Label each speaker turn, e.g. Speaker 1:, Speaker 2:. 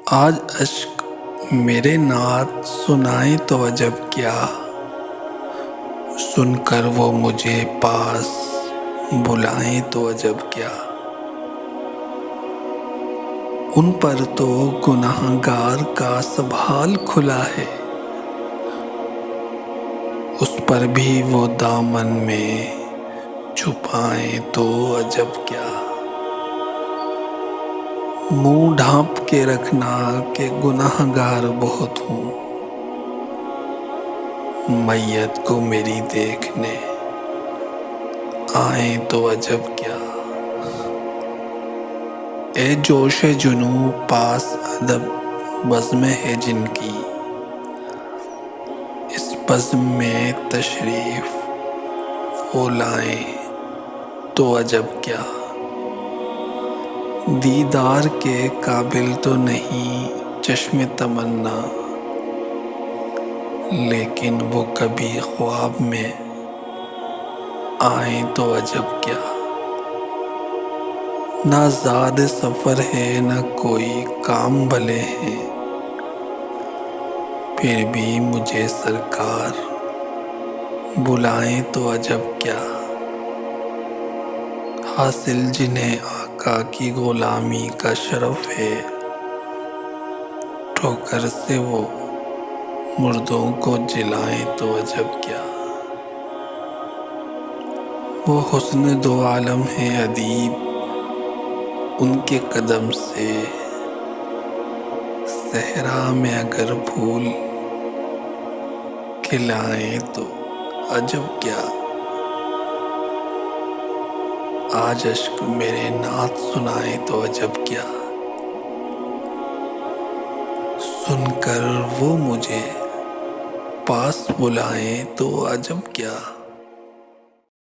Speaker 1: آج اشک میرے نعت سنائیں تو عجب کیا، سن کر وہ مجھے پاس بلائیں تو عجب کیا۔ ان پر تو گنہگار کا سب حال کھلا ہے، اس پر بھی وہ دامن میں چھپائیں تو عجب کیا۔ منہ ڈھانپ کے رکھنا کہ گنہگار بہت ہوں، میت کو میری دیکھنے آئیں تو عجب کیا۔ اے جوش جنوں پاس ادب بزم ہے جن کی، اس بزم میں تشریف وہ لائیں تو عجب کیا۔ دیدار کے قابل تو نہیں چشم تمنا، لیکن وہ کبھی خواب میں آئیں تو عجب کیا۔ نہ زاد سفر ہے نہ کوئی کام بھلے ہیں، پھر بھی مجھے سرکار بلائیں تو عجب کیا۔ حاصل جنہیں آقا کی غلامی کا شرف ہے، ٹھوکر سے وہ مردوں کو جلائیں تو عجب کیا۔ وہ حسن دو عالم ہے ادیب، ان کے قدم سے صحرا میں اگر پھول کھلائیں تو عجب کیا۔ آج اشک میرے نعت سنائیں تو عجب کیا، سن کر وہ مجھے پاس بلائیں تو عجب کیا۔